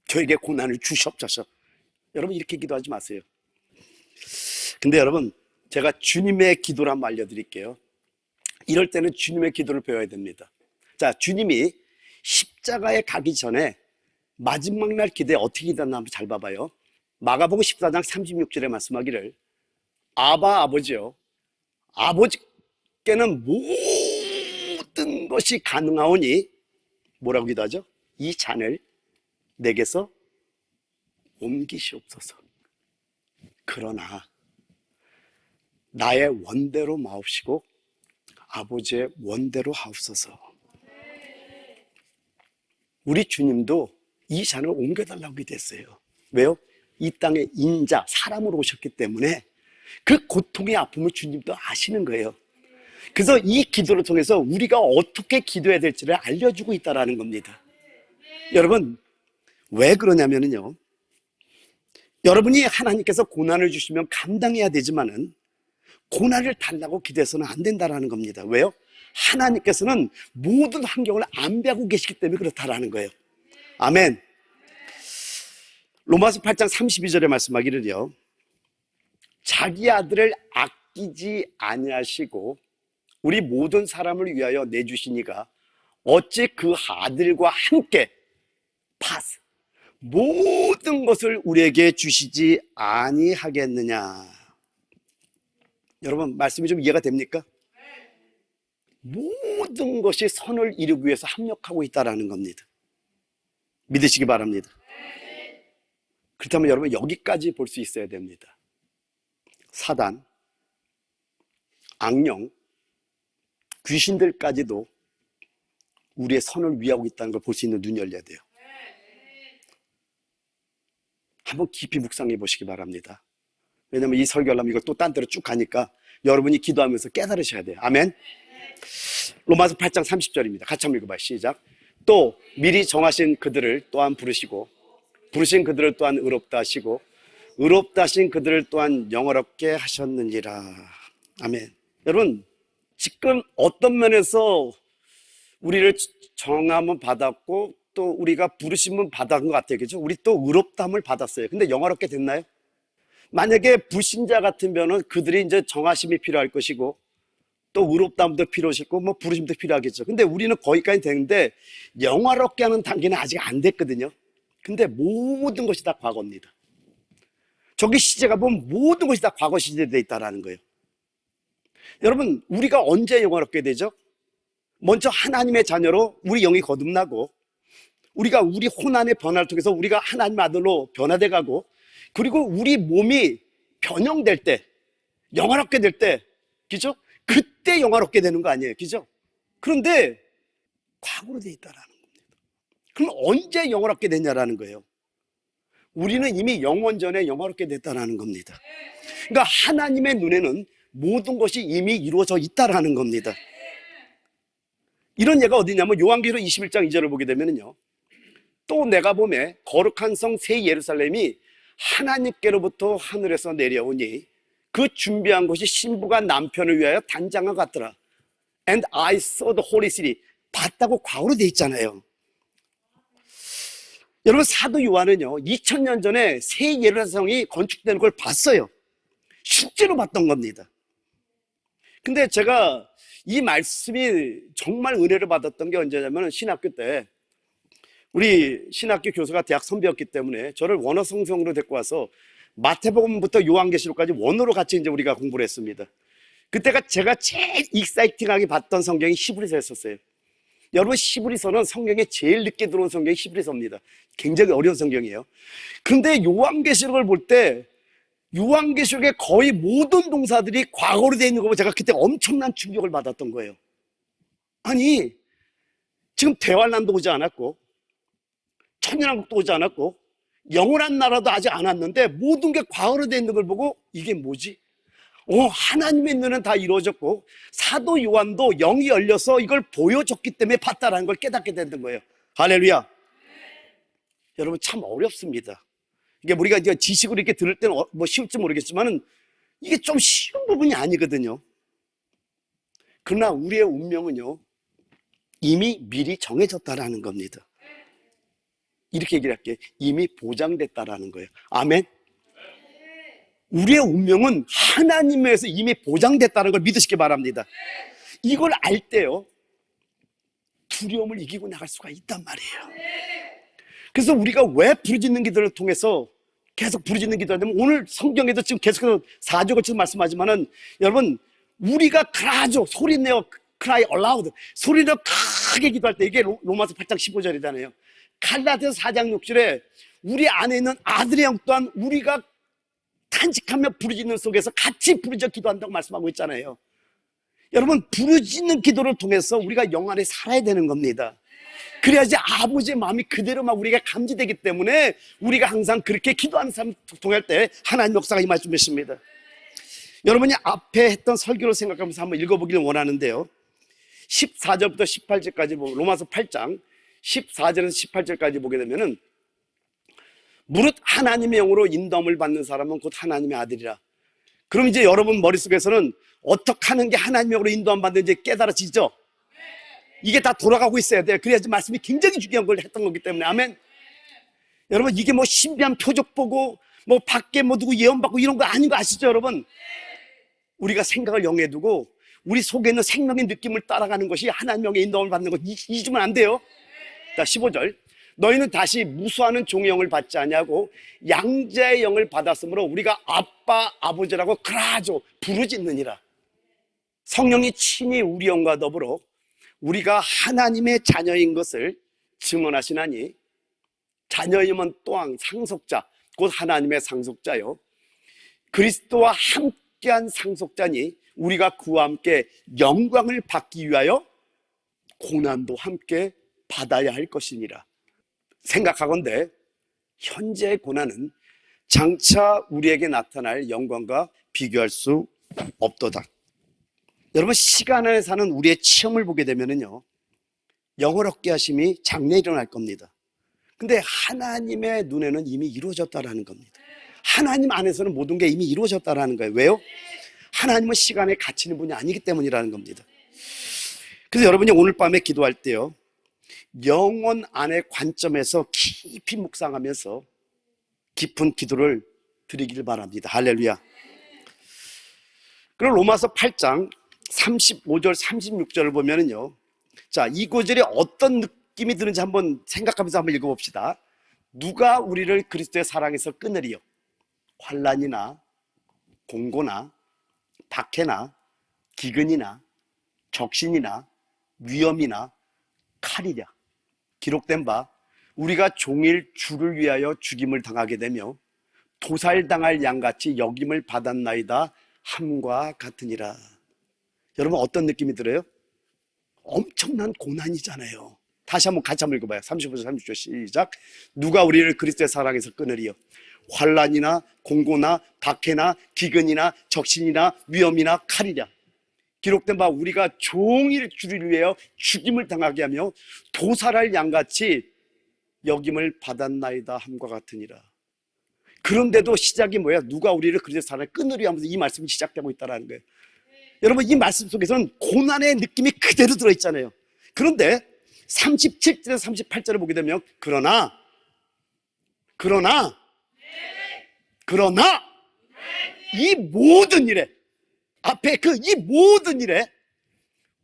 저에게 고난을 주시옵소서. 여러분 이렇게 기도하지 마세요. 근데 여러분, 제가 주님의 기도를 한번 알려드릴게요. 이럴 때는 주님의 기도를 배워야 됩니다. 자, 주님이 십자가에 가기 전에 마지막 날 기도에 어떻게 기도했나 한번 잘 봐봐요. 마가복음 14장 36절에 말씀하기를, 아바 아버지요, 아버지께는 모든 것이 가능하오니 뭐라고 기도하죠? 이 잔을 내게서 옮기시옵소서. 그러나 나의 원대로 마옵시고 아버지의 원대로 하옵소서. 우리 주님도 이 잔을 옮겨달라고 기도했어요. 왜요? 이 땅에 인자, 사람으로 오셨기 때문에 그 고통의 아픔을 주님도 아시는 거예요. 그래서 이 기도를 통해서 우리가 어떻게 기도해야 될지를 알려주고 있다는 겁니다. 여러분, 왜 그러냐면요, 여러분이 하나님께서 고난을 주시면 감당해야 되지만은 고난을 달라고 기도해서는 안 된다는 겁니다. 왜요? 하나님께서는 모든 환경을 안배하고 계시기 때문에 그렇다라는 거예요. 아멘. 로마서 8장 32절에 말씀하기를요, 자기 아들을 아끼지 아니하시고 우리 모든 사람을 위하여 내주시니가 어찌 그 아들과 함께 파스 모든 것을 우리에게 주시지 아니하겠느냐. 여러분, 말씀이 좀 이해가 됩니까? 모든 것이 선을 이루기 위해서 합력하고 있다는 겁니다. 믿으시기 바랍니다. 그렇다면 여러분, 여기까지 볼 수 있어야 됩니다. 사단, 악령, 귀신들까지도 우리의 선을 위하고 있다는 걸 볼 수 있는 눈이 열려야 돼요. 한번 깊이 묵상해 보시기 바랍니다. 왜냐하면 이 설교를 하면 이걸 또 딴 데로 쭉 가니까 여러분이 기도하면서 깨달으셔야 돼요. 아멘. 로마서 8장 30절입니다. 같이 한번 읽어봐요. 시작. 또 미리 정하신 그들을 또한 부르시고 부르신 그들을 또한 의롭다 하시고 의롭다 하신 그들을 또한 영화롭게 하셨느니라. 아멘. 여러분, 지금 어떤 면에서 우리를 정함은 받았고 또 우리가 부르심은 받은 것 같아요. 그죠? 우리 또 의롭다함을 받았어요. 근데 영화롭게 됐나요? 만약에 불신자 같으면은 그들이 이제 정하심이 필요할 것이고 또 의롭다함도 필요하시고 뭐 부르심도 필요하겠죠. 근데 우리는 거기까지 되는데 영화롭게 하는 단계는 아직 안 됐거든요. 근데 모든 것이 다 과거입니다. 저기 시제가 보면 모든 것이 다 과거 시제에 되어 있다는 거예요. 여러분, 우리가 언제 영화롭게 되죠? 먼저 하나님의 자녀로 우리 영이 거듭나고 우리가 우리 혼안의 변화를 통해서 우리가 하나님의 아들로 변화돼 가고 그리고 우리 몸이 변형될 때, 영화롭게 될 때, 그죠? 그때 영화롭게 되는 거 아니에요, 그죠? 그런데 과거로 돼 있다라는 겁니다. 그럼 언제 영원롭게 되냐라는 거예요. 우리는 이미 영원 전에 영원롭게 됐다라는 겁니다. 그러니까 하나님의 눈에는 모든 것이 이미 이루어져 있다라는 겁니다. 이런 예가 어디냐면 요한계시록 21장 2절을 보게 되면요, 또 내가 보매 거룩한 성 새 예루살렘이 하나님께로부터 하늘에서 내려오니 그 준비한 것이 신부가 남편을 위하여 단장과 같더라. And I saw the holy city. 봤다고 과거로 돼 있잖아요. 여러분, 사도 요한은요 2000년 전에 새 예루살렘이 건축되는 걸 봤어요. 실제로 봤던 겁니다. 근데 제가 이 말씀이 정말 은혜를 받았던 게 언제냐면 신학교 때 우리 신학교 교수가 대학 선배였기 때문에 저를 원어 성경으로 데리고 와서 마태복음부터 요한계시록까지 원어로 같이 이제 우리가 공부를 했습니다. 그때가 제가 제일 익사이팅하게 봤던 성경이 히브리서였었어요. 여러분, 히브리서는 성경에 제일 늦게 들어온 성경이 히브리서입니다. 굉장히 어려운 성경이에요. 근데 요한계시록을 볼 때 요한계시록의 거의 모든 동사들이 과거로 되어 있는 거 보고 제가 그때 엄청난 충격을 받았던 거예요. 아니, 지금 대환란도 오지 않았고 천년왕국도 오지 않았고 영원한 나라도 아직 안 왔는데 모든 게 과거로 되어 있는 걸 보고 이게 뭐지? 하나님의 눈은 다 이루어졌고 사도 요한도 영이 열려서 이걸 보여줬기 때문에 봤다라는 걸 깨닫게 되는 거예요. 할렐루야. 여러분, 참 어렵습니다. 이게 우리가 이제 지식으로 이렇게 들을 때는 뭐 쉬울지 모르겠지만은 이게 좀 쉬운 부분이 아니거든요. 그러나 우리의 운명은요 이미 미리 정해졌다라는 겁니다. 이렇게 얘기를 할게요. 이미 보장됐다라는 거예요. 아멘. 우리의 운명은 하나님에서 이미 보장됐다는 걸 믿으시기 바랍니다. 이걸 알 때요 두려움을 이기고 나갈 수가 있단 말이에요. 그래서 우리가 왜 부르짖는 기도를 통해서 계속 부르짖는 기도하냐면 오늘 성경에도 지금 계속해서 4조 거쳐서 말씀하지만은 여러분, 우리가 크라죠, 소리내어, cry aloud, 소리내어 크게 기도할 때, 이게 로마서 8장 15절이잖아요 갈라디아서 4장 6절에 우리 안에 있는 아들의 영 또한 우리가 탄식하며 부르짖는 속에서 같이 부르짖어 기도한다고 말씀하고 있잖아요. 여러분, 부르짖는 기도를 통해서 우리가 영 안에 살아야 되는 겁니다. 그래야지 아버지의 마음이 그대로 막 우리가 감지되기 때문에 우리가 항상 그렇게 기도하는 사람 통할 때 하나님 역사가 임할 줄 믿습니다. 여러분이 앞에 했던 설교를 생각하면서 한번 읽어보기를 원하는데요, 14절부터 18절까지 로마서 8장 14절에서 18절까지 보게 되면은 무릇 하나님의 영으로 인도함을 받는 사람은 곧 하나님의 아들이라. 그럼 이제 여러분 머릿속에서는 어떻게 하는 게 하나님의 영으로 인도함 받는지 깨달아지죠? 이게 다 돌아가고 있어야 돼요. 그래야지 말씀이 굉장히 중요한 걸 했던 거기 때문에. 아멘. 여러분, 이게 뭐 신비한 표적 보고 뭐 밖에 뭐 누구 예언 받고 이런 거 아닌 거 아시죠, 여러분? 우리가 생각을 영에 두고 우리 속에 있는 생명의 느낌을 따라가는 것이 하나님의 영의 인도함을 받는 것, 잊으면 안 돼요. 자, 15절. 너희는 다시 무수하는 종의 영을 받지 아니하고 양자의 영을 받았으므로 우리가 아빠 아버지라고 그라죠 부르짖느니라. 성령이 친히 우리 영과 더불어 우리가 하나님의 자녀인 것을 증언하시나니, 자녀임은 또한 상속자 곧 하나님의 상속자요 그리스도와 함께한 상속자니 우리가 그와 함께 영광을 받기 위하여 고난도 함께 받아야 할 것이니라. 생각하건대 현재의 고난은 장차 우리에게 나타날 영광과 비교할 수 없도다. 여러분, 시간 안에 사는 우리의 체험을 보게 되면은요 영원롭게 하심이 장래 일어날 겁니다. 근데 하나님의 눈에는 이미 이루어졌다라는 겁니다. 하나님 안에서는 모든 게 이미 이루어졌다라는 거예요. 왜요? 하나님은 시간에 갇히는 분이 아니기 때문이라는 겁니다. 그래서 여러분이 오늘 밤에 기도할 때요 영원 안의 관점에서 깊이 묵상하면서 깊은 기도를 드리기를 바랍니다. 할렐루야. 그럼 로마서 8장 35절 36절을 보면은요, 자, 이 구절에 어떤 느낌이 드는지 한번 생각하면서 한번 읽어봅시다. 누가 우리를 그리스도의 사랑에서 끊으리요? 환난이나 공고나 박해나 기근이나 적신이나 위험이나 칼이랴. 기록된 바 우리가 종일 주를 위하여 죽임을 당하게 되며 도살당할 양같이 여김을 받았나이다 함과 같으니라. 여러분, 어떤 느낌이 들어요? 엄청난 고난이잖아요. 다시 한번 같이 한번 읽어봐요. 35절 30절 시작. 누가 우리를 그리스도의 사랑에서 끊으리요? 환난이나 공고나 박해나 기근이나 적신이나 위험이나 칼이랴. 기록된 바 우리가 종일 주를 위하여 죽임을 당하게 하며 도살할 양같이 여김을 받았나이다 함과 같으니라. 그런데도 시작이 뭐야? 누가 우리를 그리스도의 사랑에 끊으리 하면서 이 말씀이 시작되고 있다는 거예요. 여러분, 이 말씀 속에서는 고난의 느낌이 그대로 들어있잖아요. 그런데 37절에서 38절을 보게 되면 그러나 이 모든 일에 앞에 이 모든 일에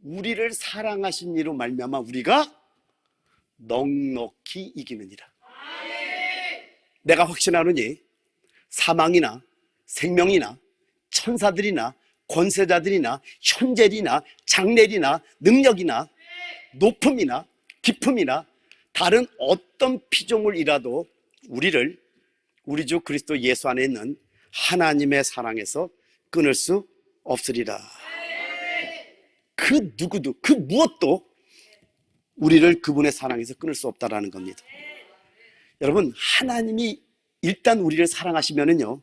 우리를 사랑하신 이로 말미암아 우리가 넉넉히 이기느니라. 내가 확신하노니 사망이나 생명이나 천사들이나 권세자들이나 현재리나 장래리나 능력이나 높음이나 깊음이나 다른 어떤 피조물이라도 우리를 우리 주 그리스도 예수 안에 있는 하나님의 사랑에서 끊을 수 없으리라. 그 누구도, 그 무엇도 우리를 그분의 사랑에서 끊을 수 없다라는 겁니다. 여러분, 하나님이 일단 우리를 사랑하시면은요,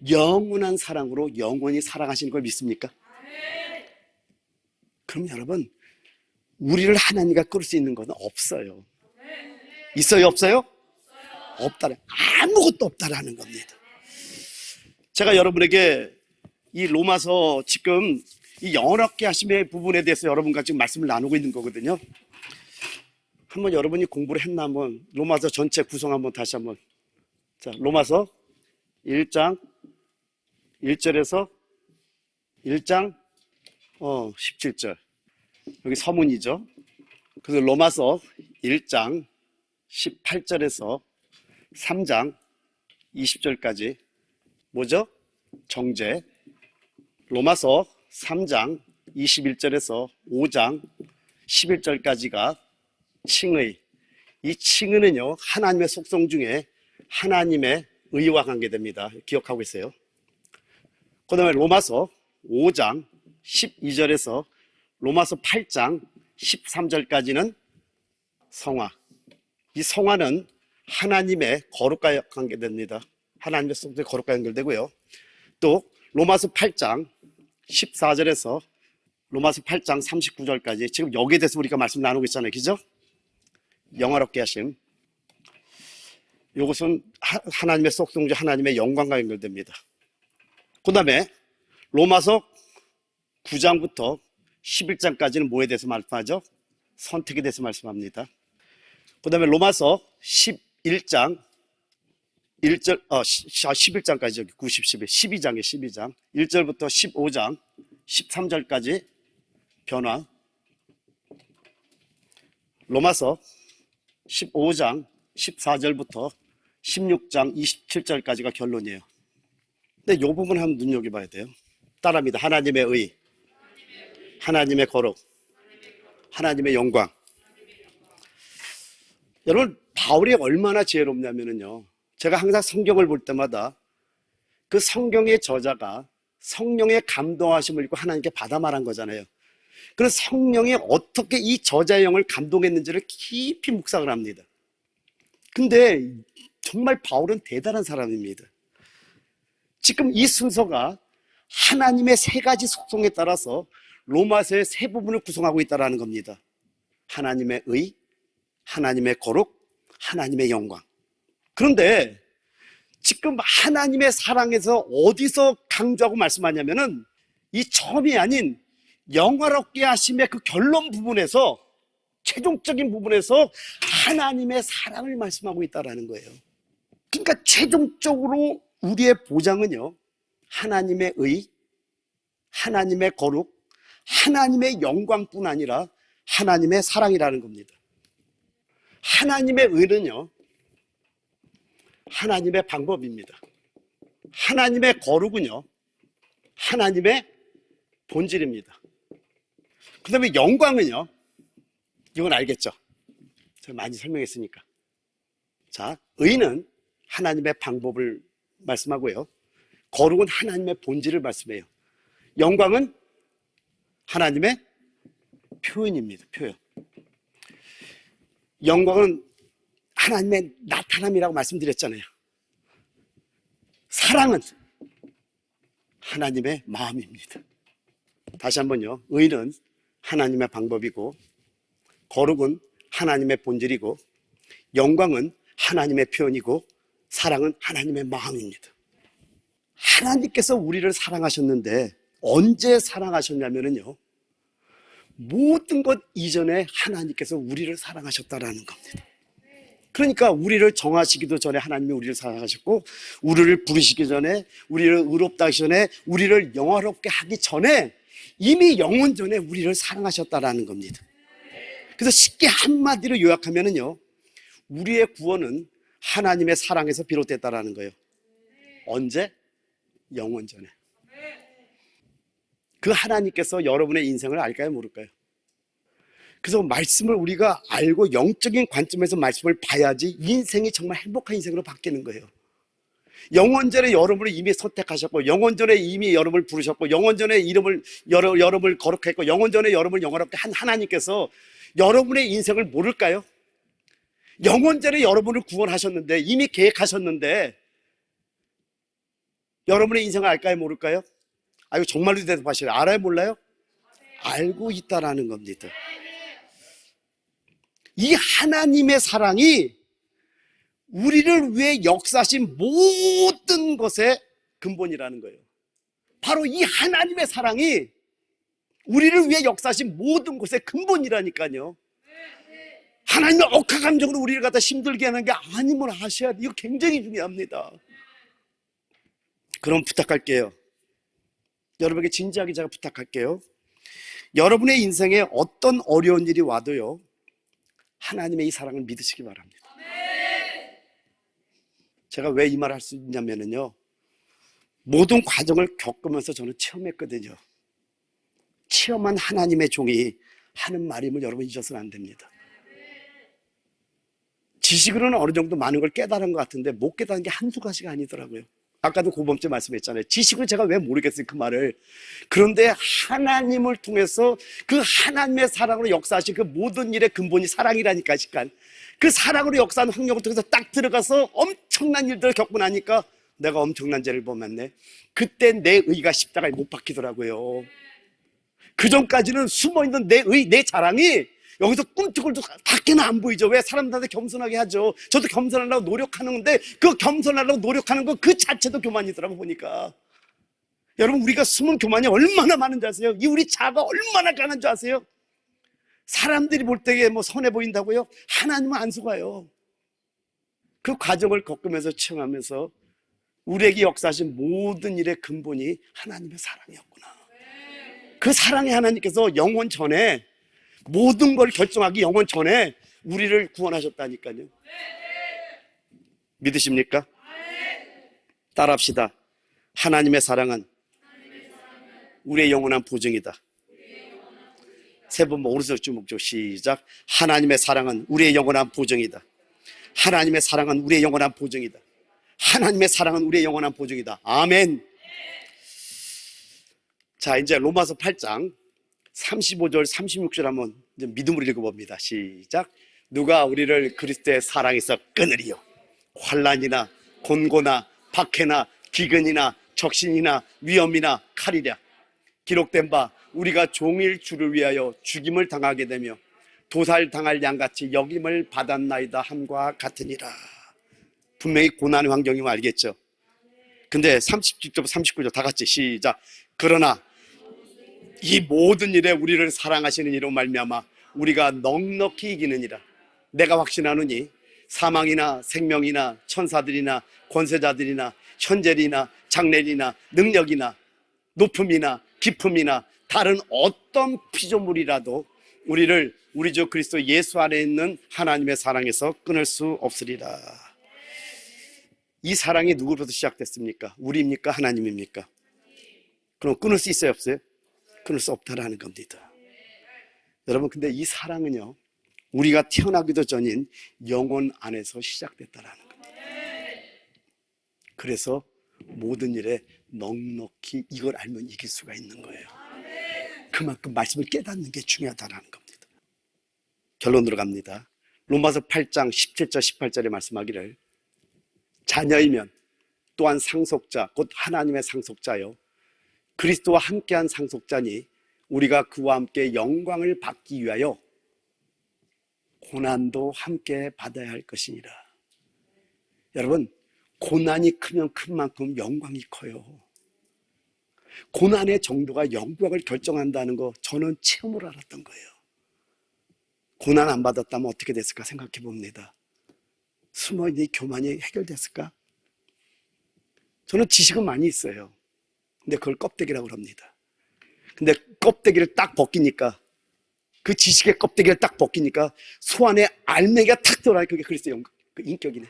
영원한 사랑으로 영원히 사랑하시는 걸 믿습니까? 그럼 여러분, 우리를 하나님과 끌을 수 있는 것은 없어요. 있어요, 없어요? 없다라, 아무것도 없다라는 겁니다. 제가 여러분에게 이 로마서 지금 이 영어롭게 하심의 부분에 대해서 여러분과 지금 말씀을 나누고 있는 거거든요. 한번 여러분이 공부를 했나 한번 로마서 전체 구성 한번 다시 한번. 자, 로마서 1장 1절에서 1장 17절. 여기 서문이죠. 그래서 로마서 1장 18절에서 3장 20절까지 뭐죠? 정죄. 로마서 3장 21절에서 5장 11절까지가 칭의. 이 칭의는요, 하나님의 속성 중에 하나님의 의와 관계됩니다. 기억하고 있어요. 그 다음에 로마서 5장 12절에서 로마서 8장 13절까지는 성화. 이 성화는 하나님의 거룩과 관계됩니다. 하나님의 속성의 거룩과 연결되고요. 또 로마서 8장 14절에서 로마서 8장 39절까지 지금 여기에 대해서 우리가 말씀 나누고 있잖아요. 그죠? 영화롭게 하심. 이것은 하나님의 속성 중 하나님의 영광과 연결됩니다. 그 다음에 로마서 9장부터 11장까지는 뭐에 대해서 말씀하죠? 선택에 대해서 말씀합니다. 그 다음에 로마서 11장 1절, 11장까지 여기 90, 11, 12장에 12장 1절부터 15장 13절까지 변화. 로마서 15장 14절부터 16장 27절까지가 결론이에요. 근데 이 부분 한번 눈여겨봐야 돼요. 따라합니다. 하나님의 의, 하나님의 거룩, 하나님의 영광. 여러분, 바울이 얼마나 지혜롭냐면요, 제가 항상 성경을 볼 때마다 그 성경의 저자가 성령의 감동하심을 입고 하나님께 받아 말한 거잖아요. 그래서 성령이 어떻게 이 저자의 영을 감동했는지를 깊이 묵상을 합니다. 근데 정말 바울은 대단한 사람입니다. 지금 이 순서가 하나님의 세 가지 속성에 따라서 로마서의 세 부분을 구성하고 있다는 겁니다. 하나님의 의, 하나님의 거룩, 하나님의 영광. 그런데 지금 하나님의 사랑에서 어디서 강조하고 말씀하냐면은 이 처음이 아닌 영화롭게 하심의 그 결론 부분에서, 최종적인 부분에서 하나님의 사랑을 말씀하고 있다는 거예요. 그러니까 최종적으로 우리의 보장은요, 하나님의 의, 하나님의 거룩, 하나님의 영광뿐 아니라 하나님의 사랑이라는 겁니다. 하나님의 의는요, 하나님의 방법입니다. 하나님의 거룩은요, 하나님의 본질입니다. 그 다음에 영광은요, 이건 알겠죠? 제가 많이 설명했으니까. 자, 의는 하나님의 방법을 말씀하고요, 거룩은 하나님의 본질을 말씀해요. 영광은 하나님의 표현입니다. 표현. 영광은 하나님의 나타남이라고 말씀드렸잖아요. 사랑은 하나님의 마음입니다. 다시 한번요. 의는 하나님의 방법이고, 거룩은 하나님의 본질이고, 영광은 하나님의 표현이고, 사랑은 하나님의 마음입니다. 하나님께서 우리를 사랑하셨는데 언제 사랑하셨냐면요, 모든 것 이전에 하나님께서 우리를 사랑하셨다라는 겁니다. 그러니까 우리를 정하시기도 전에 하나님이 우리를 사랑하셨고, 우리를 부르시기 전에, 우리를 의롭다 하기 전에, 우리를 영화롭게 하기 전에 이미 영원 전에 우리를 사랑하셨다라는 겁니다. 그래서 쉽게 한마디로 요약하면요, 우리의 구원은 하나님의 사랑에서 비롯됐다라는 거예요. 언제? 영원 전에. 그 하나님께서 여러분의 인생을 알까요, 모를까요? 그래서 말씀을 우리가 알고 영적인 관점에서 말씀을 봐야지 인생이 정말 행복한 인생으로 바뀌는 거예요. 영원 전에 여러분을 이미 선택하셨고, 영원 전에 이미 여러분을 부르셨고, 영원 전에 여러분을 거룩했고, 영원 전에 여러분을 영원롭게 한 하나님께서 여러분의 인생을 모를까요? 영원 전에 여러분을 구원하셨는데, 이미 계획하셨는데 여러분의 인생을 알까요, 모를까요? 이거 정말로 대답하시래요. 알아요, 몰라요? 알고 있다라는 겁니다. 이 하나님의 사랑이 우리를 위해 역사하신 모든 것의 근본이라는 거예요. 바로 이 하나님의 사랑이 우리를 위해 역사하신 모든 것의 근본이라니까요. 하나님의 억하감정으로 우리를 갖다 힘들게 하는 게 아님을 아셔야 돼요. 이거 굉장히 중요합니다. 그럼 부탁할게요. 여러분에게 진지하게 제가 부탁할게요. 여러분의 인생에 어떤 어려운 일이 와도요, 하나님의 이 사랑을 믿으시기 바랍니다. 제가 왜 이 말을 할 수 있냐면요, 모든 과정을 겪으면서 저는 체험했거든요. 체험한 하나님의 종이 하는 말임을 여러분 잊어서는 안 됩니다. 지식으로는 어느 정도 많은 걸 깨달은 것 같은데 못 깨달은 게 한두 가지가 아니더라고요. 아까도 고범죄 말씀했잖아요. 지식으로 제가 왜 모르겠어요, 그 말을. 그런데 하나님을 통해서 그 하나님의 사랑으로 역사하신 그 모든 일의 근본이 사랑이라니까. 그 사랑으로 역사하는 환경을 통해서 딱 들어가서 엄청난 일들을 겪고 나니까 내가 엄청난 죄를 범했네. 그때 내 의가 십자가에 못 박히더라고요. 그 전까지는 숨어있는 내 의, 내 자랑이 여기서 꿈틀꿈틀 밖에는 안 보이죠. 왜? 사람들한테 겸손하게 하죠. 저도 겸손하려고 노력하는데 그 겸손하려고 노력하는 거 그 자체도 교만이더라고 보니까. 여러분, 우리가 숨은 교만이 얼마나 많은 줄 아세요? 이 우리 자아가 얼마나 강한 줄 아세요? 사람들이 볼 때에 뭐 선해 보인다고요? 하나님은 안 속아요. 그 과정을 겪으면서 체험하면서 우리에게 역사하신 모든 일의 근본이 하나님의 사랑이었구나. 그 사랑의 하나님께서 영원 전에 모든 걸 결정하기 영원 전에 우리를 구원하셨다니까요. 믿으십니까? 따라합시다. 하나님의 사랑은 우리의 영원한 보증이다. 세 번 오른손 주먹죠. 시작. 하나님의 사랑은 우리의 영원한 보증이다. 하나님의 사랑은 우리의 영원한 보증이다. 하나님의 사랑은 우리의 영원한 보증이다. 아멘. 자, 이제 로마서 8장 35절 36절 한번 이제 믿음으로 읽어봅니다. 시작. 누가 우리를 그리스도의 사랑에서 끊으리요? 환난이나 곤고나 박해나 기근이나 적신이나 위험이나 칼이랴. 기록된 바 우리가 종일 주를 위하여 죽임을 당하게 되며 도살당할 양같이 여김을 받았나이다 함과 같으니라. 분명히 고난의 환경이면 알겠죠. 근데 37절 39절 다 같이 시작. 그러나 이 모든 일에 우리를 사랑하시는 이로 말미암아 우리가 넉넉히 이기느니라. 내가 확신하노니 사망이나 생명이나 천사들이나 권세자들이나 현재리나 장래리나 능력이나 높음이나 깊음이나 다른 어떤 피조물이라도 우리를 우리 주 그리스도 예수 안에 있는 하나님의 사랑에서 끊을 수 없으리라. 이 사랑이 누구로부터 시작됐습니까? 우리입니까? 하나님입니까? 그럼 끊을 수 있어요, 없어요? 끊을 수 없다라는 겁니다. 여러분, 근데 이 사랑은요, 우리가 태어나기도 전인 영혼 안에서 시작됐다라는 겁니다. 그래서 모든 일에 넉넉히 이걸 알면 이길 수가 있는 거예요. 그만큼 말씀을 깨닫는 게 중요하다는 겁니다. 결론으로 갑니다. 로마서 8장 17절 18절에 말씀하기를 자녀이면 또한 상속자 곧 하나님의 상속자요 그리스도와 함께한 상속자니 우리가 그와 함께 영광을 받기 위하여 고난도 함께 받아야 할 것이니라. 여러분, 고난이 크면 큰 만큼 영광이 커요. 고난의 정도가 영광을 결정한다는 거 저는 체험으로 알았던 거예요. 고난 안 받았다면 어떻게 됐을까 생각해 봅니다. 숨어있는 교만이 해결됐을까? 저는 지식은 많이 있어요. 근데 그걸 껍데기라고 합니다. 근데 껍데기를 딱 벗기니까, 그 지식의 껍데기를 딱 벗기니까 소 안에 알맹이가 탁 들어와요. 그게 그리스도의 그 인격이네.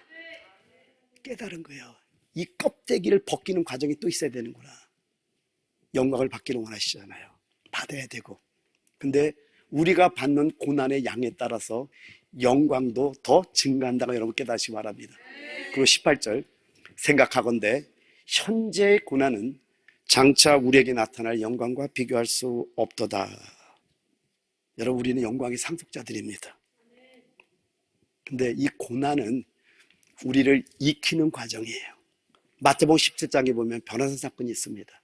깨달은 거예요. 이 껍데기를 벗기는 과정이 또 있어야 되는구나. 영광을 받기를 원하시잖아요. 받아야 되고. 근데 우리가 받는 고난의 양에 따라서 영광도 더 증가한다고 여러분 깨닫시기 바랍니다. 그리고 18절 생각하건대 현재의 고난은 장차 우리에게 나타날 영광과 비교할 수 없도다. 여러분, 우리는 영광의 상속자들입니다. 근데 이 고난은 우리를 익히는 과정이에요. 마태복음 17장에 보면 변화산 사건이 있습니다.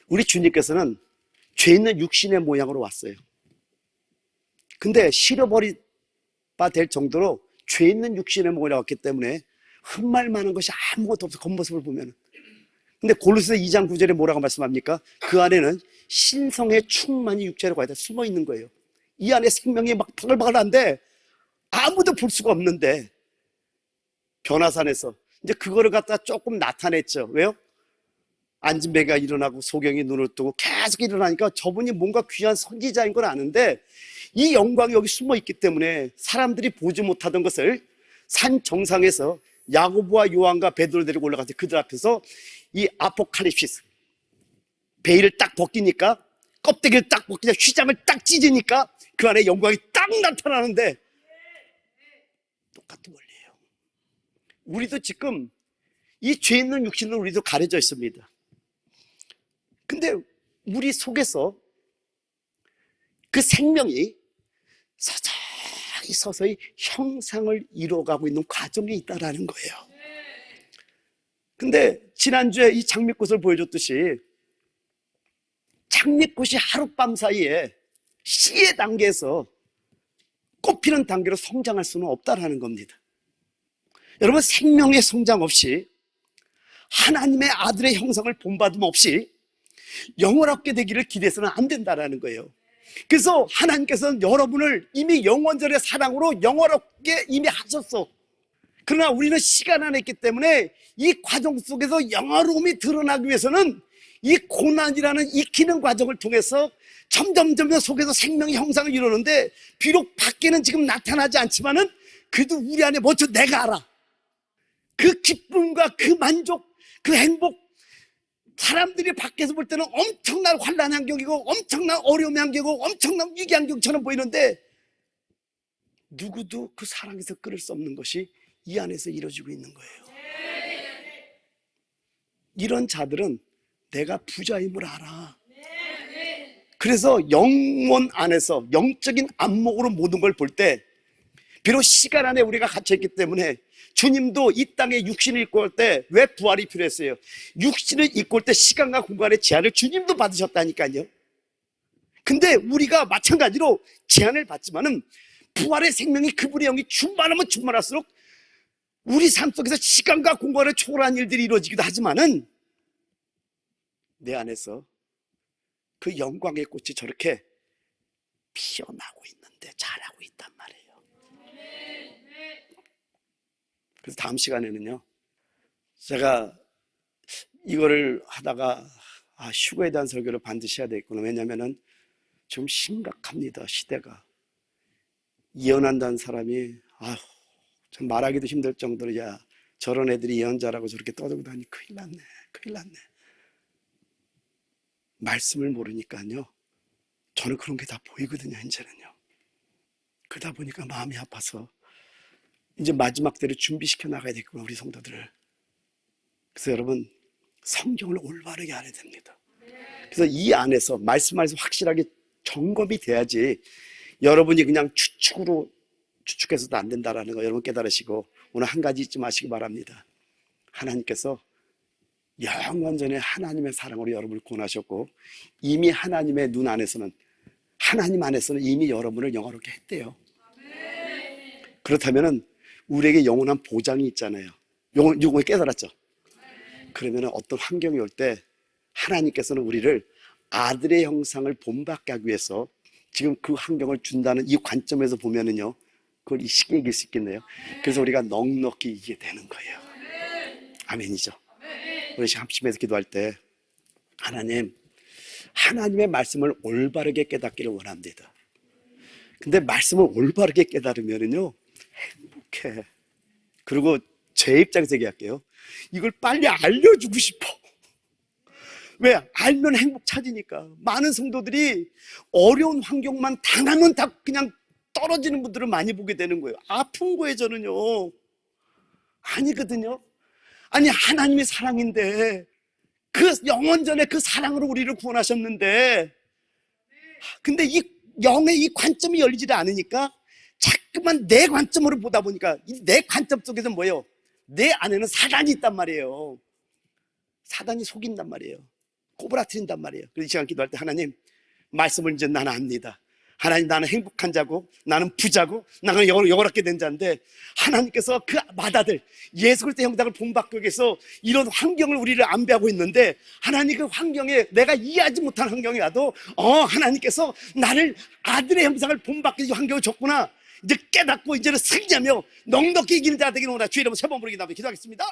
우리 주님께서는 죄 있는 육신의 모양으로 왔어요. 근데 실어버리 바 될 정도로 죄 있는 육신의 모양으로 왔기 때문에 흠말 많은 것이 아무것도 없어, 겉모습을 보면. 근데 골로새 2장 9절에 뭐라고 말씀합니까? 그 안에는 신성의 충만이 육체로 가야 돼. 숨어 있는 거예요. 이 안에 생명이 막 바글바글한데 아무도 볼 수가 없는데 변화산에서 이제 그거를 갖다 조금 나타냈죠. 왜요? 앉은 배가 일어나고 소경이 눈을 뜨고 계속 일어나니까 저분이 뭔가 귀한 선지자인 걸 아는데 이 영광이 여기 숨어 있기 때문에 사람들이 보지 못하던 것을 산 정상에서 야고보와 요한과 베드로를 데리고 올라가서 그들 앞에서 이 아포칼립시스 베일을 딱 벗기니까, 껍데기를 딱 벗기자 휘장을 딱 찢으니까 그 안에 영광이 딱 나타나는데 똑같은 원리예요. 우리도 지금 이 죄 있는 육신은 우리도 가려져 있습니다. 근데 우리 속에서 그 생명이 서서히 형상을 이루어가고 있는 과정이 있다라는 거예요. 근데 지난주에 이 장미꽃을 보여줬듯이 장미꽃이 하룻밤 사이에 씨의 단계에서 꽃피는 단계로 성장할 수는 없다라는 겁니다. 여러분, 생명의 성장 없이 하나님의 아들의 형상을 본받음 없이 영원하게 되기를 기대해서는 안 된다라는 거예요. 그래서 하나님께서는 여러분을 이미 영원절의 사랑으로 영원하게 이미 하셨어. 그러나 우리는 시간 안에 있기 때문에 이 과정 속에서 영화로움이 드러나기 위해서는 이 고난이라는 익히는 과정을 통해서 점점 속에서 생명의 형상을 이루는데, 비록 밖에는 지금 나타나지 않지만은 그래도 우리 안에 먼저 내가 알아. 그 기쁨과 그 만족, 그 행복, 사람들이 밖에서 볼 때는 엄청난 환난 환경이고 엄청난 어려움의 환경이고 엄청난 위기 환경처럼 보이는데 누구도 그 사랑에서 끊을 수 없는 것이 이 안에서 이루어지고 있는 거예요. 이런 자들은 내가 부자임을 알아. 그래서 영혼 안에서 영적인 안목으로 모든 걸 볼 때, 비록 시간 안에 우리가 갇혀있기 때문에 주님도 이 땅에 육신을 입고 올 때 왜 부활이 필요했어요? 육신을 입고 올 때 시간과 공간의 제한을 주님도 받으셨다니까요. 근데 우리가 마찬가지로 제한을 받지만은 부활의 생명이, 그분의 영이 충만하면 충만할수록 우리 삶 속에서 시간과 공간을 초월한 일들이 이루어지기도 하지만은 내 안에서 그 영광의 꽃이 저렇게 피어나고 있는데 자라고 있단 말이에요. 그래서 다음 시간에는요, 제가 이거를 하다가 휴거에 대한 설교를 반드시 해야 되겠구나. 왜냐면은 좀 심각합니다. 시대가. 예언한다는 사람이 참 말하기도 힘들 정도로, 야, 저런 애들이 예언자라고 저렇게 떠들고 다니 큰일 났네. 말씀을 모르니까요, 저는 그런 게 다 보이거든요. 이제는요. 그러다 보니까 마음이 아파서 이제 마지막 때를 준비시켜 나가야 되겠구나, 우리 성도들을. 그래서 여러분, 성경을 올바르게 알아야 됩니다. 그래서 이 안에서 말씀 안에서 확실하게 점검이 돼야지 여러분이 그냥 추측해서도 안 된다라는 거 여러분 깨달으시고 오늘 한 가지 잊지 마시기 바랍니다. 하나님께서 영원전에 하나님의 사랑으로 여러분을 구원하셨고 이미 하나님의 눈 안에서는 하나님 안에서는 이미 여러분을 영화롭게 했대요. 그렇다면 우리에게 영원한 보장이 있잖아요. 요걸 깨달았죠. 그러면 어떤 환경이 올 때 하나님께서는 우리를 아들의 형상을 본받게 하기 위해서 지금 그 환경을 준다는 이 관점에서 보면은요, 그걸 쉽게 이길 수 있겠네요. 그래서 우리가 넉넉히 이기게 되는 거예요. 아멘이죠. 우리 함심에서 기도할 때 하나님의 말씀을 올바르게 깨닫기를 원합니다. 근데 말씀을 올바르게 깨달으면은요 행복해. 그리고 제 입장에서 얘기할게요. 이걸 빨리 알려주고 싶어. 왜? 알면 행복 찾으니까. 많은 성도들이 어려운 환경만 당하면 다 그냥 떨어지는 분들을 많이 보게 되는 거예요. 아픈 거예요. 저는요 아니거든요. 아니 하나님의 사랑인데 그 영원전에 그 사랑으로 우리를 구원하셨는데 근데 이 영의 이 관점이 열리지 않으니까 자꾸만 내 관점으로 보다 보니까 내 관점 속에서 뭐예요? 내 안에는 사단이 있단 말이에요. 사단이 속인단 말이에요. 꼬부라뜨린단 말이에요. 그래서 이 시간 기도할 때 하나님 말씀을 이제 나는 압니다. 하나님 나는 행복한 자고 나는 부자고 나는 영원하게 된 자인데 하나님께서 그 맏아들 예수 그리스도의 형상을 본받기 위해서 이런 환경을 우리를 안배하고 있는데 하나님 그 환경에 내가 이해하지 못한 환경이 와도 하나님께서 나를 아들의 형상을 본받기 위해서 환경을 줬구나 이제 깨닫고 이제는 승리하며 넉넉히 이기는 자 되기를 원하노라. 주의 이름으로 세 번 부르기 나면 기도하겠습니다.